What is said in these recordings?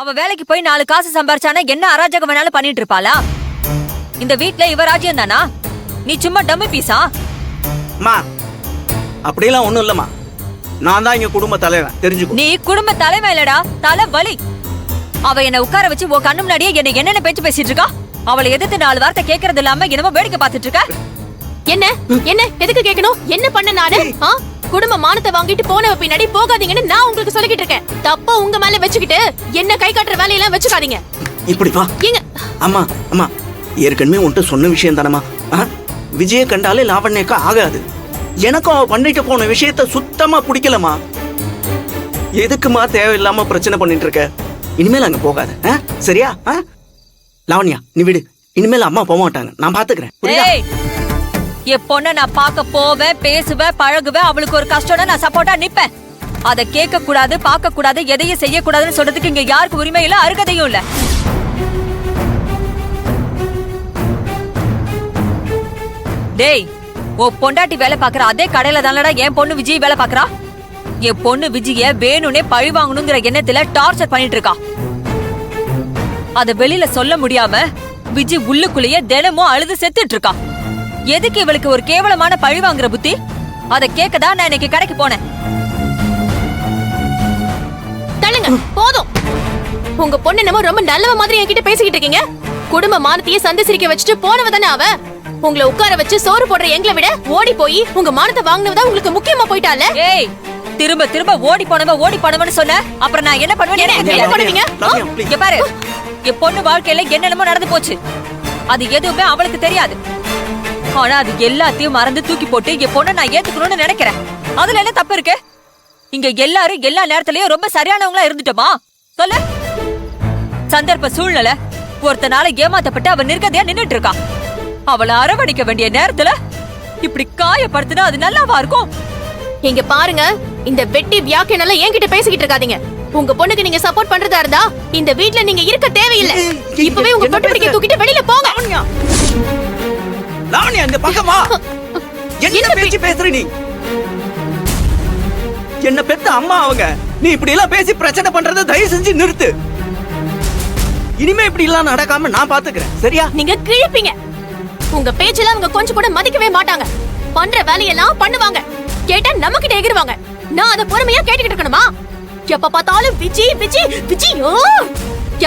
அவ வேலைக்கு போய் 4 காசு சம்பாரிச்சானா என்ன அராஜகம் வேணாலும் பண்ணிட்டு இருப்பாளா? இந்த வீட்ல இவ ராஜ்யம் தானா? நீ சும்மா டம்மி பீஸா? அம்மா அப்படியெல்லாம் ஒண்ணும் இல்லம்மா. நான் தான் இங்க குடும்ப தலைவன், தெரிஞ்சுக்கோ. நீ குடும்ப தலைமை இல்லடா, தலை வலி. அவ என்ன உட்கார வச்சு உன் கண்ணு முன்னாடியே என்ன என்னென்ன பேச்சு பேசிட்டு இருக்கா? அவளை எதிர்த்து 4 வார்த்தை கேட்கறது இல்லாம என்னமோ வேடிக்கை பார்த்துட்டு இருக்க. என்ன என்ன எதுக்கு கேட்கணும்? என்ன பண்ண நானு? குடும்ப மானத்தை வாங்கிட்டு போனவ பின்னாடி போகாதீங்கன்னு நான் உங்களுக்கு சொல்லிக்கிட்டு இருக்கேன். தப்ப உங்க மேல வச்சுக்கிட்டு என்ன கை காட்டுற வேலையெல்லாம் வச்சுக்காதீங்க. இப்படி வா. ஏங்க அம்மா அம்மா ஏற்கனவே உன்கிட்ட சொன்ன விஷயம் தானம்மா. விஜய கண்டாலே லாவண்யக்கா ஆகாது. எனக்கும் அவ பண்ணிட்டு போன விஷயத்த சுத்தமா பிடிக்கலமா. எதுக்குமா தேவையில்லாம பிரச்சனை பண்ணிட்டு இருக்க? இனிமேல் அங்க போகாத, சரியா? லாவண்யா நீ விடு, இனிமேல் அம்மா போக மாட்டாங்க, நான் பாத்துக்கிறேன். என் பொண்ண நான் பார்க்க போவேன், பேசுவேன், பழகுவேன். அவளுக்கு ஒரு கஷ்டம்னா நான் சப்போர்ட்டா நிப்பேன். அதை கேட்க கூடாது, பார்க்க கூடாது, எதையும் செய்யக்கூடாதுன்னு சொல்றதுக்கு இங்க யாருக்கு உரிமை இல்ல, அருகதையும் இல்ல. டேய், ஓ பொண்டாட்டி வேலை பாக்குற அதே கடையில தானடா என் பொண்ணு விஜய் வேலை பாக்குறா. என் பொண்ணு விஜய வேணும்னே பழி வாங்கணுங்கிற எண்ணத்துல டார்ச்சர் பண்ணிட்டு இருக்கா. அத வெளியில சொல்ல முடியாம விஜய் உள்ளுக்குள்ளேயே தினமும் அழுது செத்துட்டு இருக்கா. எதுக்கு இவளுக்கு ஒரு கேவலமான பழி வாங்குற புத்தி? அத கேட்கதான் நான் இன்னைக்கு கடைக்கு போனேன். தள்ளுங்க, போதும். உங்க பொண்ணு என்னமோ ரொம்ப நல்லவ மாதிரி என்கிட்ட பேசிக்கிட்டு இருக்கீங்க. குடும்ப மானத்தையே சந்தி சிரிக்க வச்சுட்டு போனவ தானே அவ. உங்களை உட்கார வச்சு சோறு போடுற எங்களை விட ஓடி போய் உங்க மானத்தை வாங்கினவதான் உங்களுக்கு முக்கியமா போயிட்டால. ஏய், திரும்ப திரும்ப ஓடி போனவன்னு சொன்ன அப்புறம் நான் என்ன பண்ணுவேன்? பாரு, என் பொண்ணு வாழ்க்கையில என்னென்னமோ நடந்து போச்சு. அது எதுவுமே அவளுக்கு தெரியாது. ஆனா அது எல்லாத்தையும் மறந்து தூக்கி போட்டு என் பொண்ணை நான் ஏத்துக்கணும்னு நினைக்கிறேன். அதுல என்ன தப்பு இருக்கு? இங்க எல்லாரும் எல்லா நேரத்திலயும் ரொம்ப சரியானவங்களா இருந்துட்டோமா? சொல்லு. சந்தர்ப்ப சூழ்நிலை ஒருத்தனால ஏமாத்தப்பட்டு அவ நிர்கதையா நின்னுட்டு இருக்கா. அவளை அரவணைக்க வேண்டிய நேரத்துல இப்படி காயப்படுத்தினா அது நல்லாவா இருக்கும்? இங்க பாருங்க, இந்த வெட்டி வியாக்கியனால என்கிட்ட பேசிக்கிட்டு இருக்காதீங்க. உங்க பொண்ணுக்கு நீங்க சப்போர்ட் பண்றதா இருந்தா இந்த வீட்ல நீங்க இருக்க தேவையில்லை. இப்பவே உங்க பொண்ணு பிடிக்க தூக்கிட்டு வெளியில போங்க. லாவண்யா இந்த பக்கமா என்ன பேச்சு பேசுற நீ? என்ன பெத்த அம்மா அவங்க. நீ இப்படி எல்லாம் பேசி பிரச்சனை பண்றத தயவு செஞ்சு நிறுத்து. இனிமே இப்படி எல்லாம் நடக்காம நான் பாத்துக்கிறேன், சரியா? நீங்க கிழிப்பீங்க. உங்க பேச்செல்லாம் அவங்க கொஞ்சம் கூட மதிக்கவே மாட்டாங்க. பண்ற வேலையெல்லாம் பண்ணுவாங்க, கேட்டா நம்ம கிட்ட எகிருவாங்க. நான் அத பொறுமையா கேட்டுக்கிட்டு இருக்கணுமா? எப்ப பார்த்தாலும் விஜி விஜி விஜி,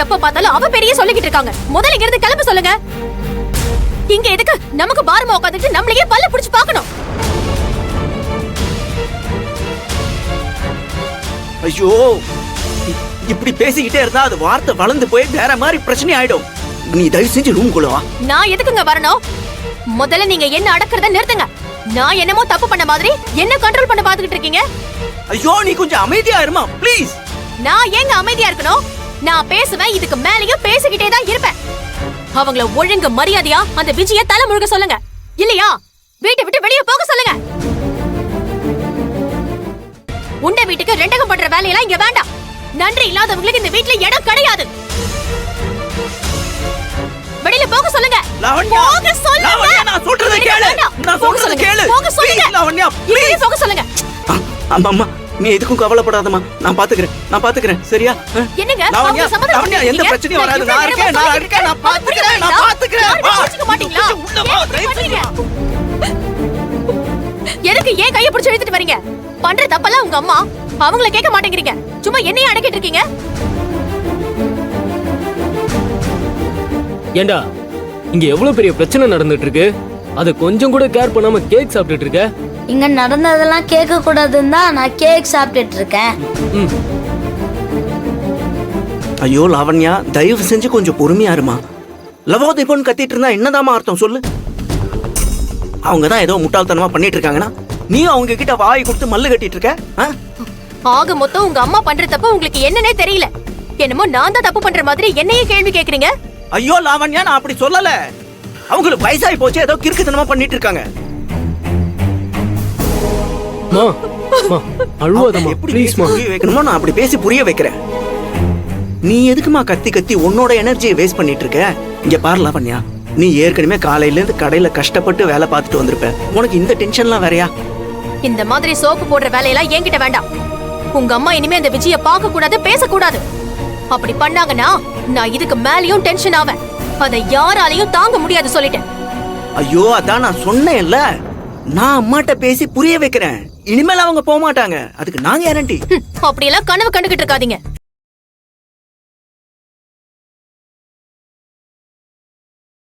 எப்ப பார்த்தாலும் அவ பெரிய சொல்லிக்கிட்டு இருக்காங்க. முதல்ல இங்க இருந்து கிளம்ப சொல்லுங்க. இங்க எதுக்கு நமக்கு பாரமா உட்காந்துட்டு நம்மளையே பல்ல புடிச்சு பாக்கணும்? ஐயோ, இப்படி பேசிக்கிட்டே இருந்தா அது வார்த்தை வளர்ந்து போய் வேற மாதிரி பிரச்சனை ஆயிடும். நீ தயவு செஞ்சு ரூம்குள்ள வா. நான் எதுக்குங்க வரணும்? முதல்ல நீங்க என்ன அடக்குறத நிறுத்துங்க. நான் என்னமோ தப்பு பண்ண மாதிரி என்ன கண்ட்ரோல் பண்ண பாத்துக்கிட்டு இருக்கீங்க. ஐயோ, நீ கொஞ்சம் அமைதியா இருமா ப்ளீஸ். நான் ஏங்க அமைதியா இருக்கணும்? நான் பேசுவேன், இதுக்கு மேலயும் பேசிக்கிட்டே தான் இருப்பேன். அவங்கள ஒழுங்கு மரியாதையா அந்த விஜய தலை முழுக சொல்லுங்க. இல்லையா வீட்டை விட்டு வெளியே போக சொல்லுங்க. உண்ட வீட்டுக்கு ரெண்டகம் பண்ற வேலையெல்லாம் இங்க வேண்டாம். நன்றி இல்லாதவங்களுக்கு இந்த வீட்ல இடம் கிடையாது. வெளியில போக சொல்லுங்க. லாவண்யா, போக சொல்லுங்க. லாவண்யா, நான் சொல்றதை கேளு. நான் சொல்றதை கேளு. போக சொல்லுங்க. லாவண்யா, ப்ளீஸ் போக சொல்லுங்க. அம்மா, நீ எதுக்கும் கவலைப்படாதம்மா. நான் பாத்துக்கிறேன், சரியா? என்னங்க லாவண்யா, லாவண்யா, எந்த பிரச்சனையும் வராது. நான் இருக்கேன், நான் பாத்துக்கிறேன். மாட்டீங்களா? எதுக்கு ஏன் கையை பிடிச்சு இழுத்துட்டு வரீங்க? பண்ற தப்பெல்லாம் உங்க அம்மா, அவங்கள கேட்க மாட்டேங்கிறீங்க. சும்மா என்னைய அடக்கிட்டு இருக்கீங்க. ஏண்டா, இங்க எவ்வளவு பெரிய பிரச்சனை நடந்துட்டு இருக்கு, அத கொஞ்சம் கூட கேர் பண்ணாம கேக் சாப்பிட்டுட்டு இருக்க. இங்க நடந்ததெல்லாம் கேட்க கூடாதுன்னு தான் நான் கேக் சாப்பிட்டுட்டு இருக்கேன். ஐயோ லாவண்யா, தயவு செஞ்சு கொஞ்சம் பொறுமையா இருமா. லவோதிபோன்னு கத்திட்டு இருந்தா என்னதாமா அர்த்தம் சொல்லு? அவங்க தான் ஏதோ முட்டாள்தனமா பண்ணிட்டு இருக்காங்கன்னா நீ அவங்க கிட்ட வாய் கொடுத்து மல்லு கட்டிட்டு இருக்க. ஆக மொத்தம் உங்க அம்மா பண்ற தப்பு உங்களுக்கு என்னன்னே தெரியல. என்னமோ நான் தான் தப்பு பண்ற மாதிரி என்னையே கேள்வி கேக்குறீங்க. ஐயோ லாவண்யா, நான் அப்படி சொல்லல. அவங்களுக்கு வயசாகி போச்சு, ஏதோ கிறுக்குத்தனமா பண்ணிட்டு இருக்காங்க. புரிய வைக்கணுமோ நான் அப்படி பேசி புரிய வைக்கிறேன். நீ எதுக்குமா கத்தி கத்தி உன்னோட எனர்ஜியை வேஸ்ட் பண்ணிட்டு இருக்க? இங்க பாரு லாவண்யா, நீ ஏற்கனவே காலையில இருந்து கடையில கஷ்டப்பட்டு வேலை பார்த்துட்டு வந்திருப்ப. உனக்கு இந்த டென்ஷன்லாம் வேறயா? இந்த மாதிரி சோப்பு போடுற வேலையெல்லாம் என்கிட்ட வேண்டாம். உங்க அம்மா இனிமே அந்த விஜய பார்க்க கூடாது, பேசக்கூடாது. அப்படி பண்ணாங்கன்னா நான் இதுக்கு மேலயும் டென்ஷன் ஆவேன். அதை யாராலையும் தாங்க முடியாது சொல்லிட்டேன். ஐயோ அதான் நான் சொன்னேன்ல, நான் அம்மாட்ட பேசி புரிய வைக்கிறேன். இனிமேல் அவங்க போக மாட்டாங்க, அதுக்கு நான் கேரண்டி. அப்படியெல்லாம் கனவு கண்டுகிட்டு இருக்காதீங்க.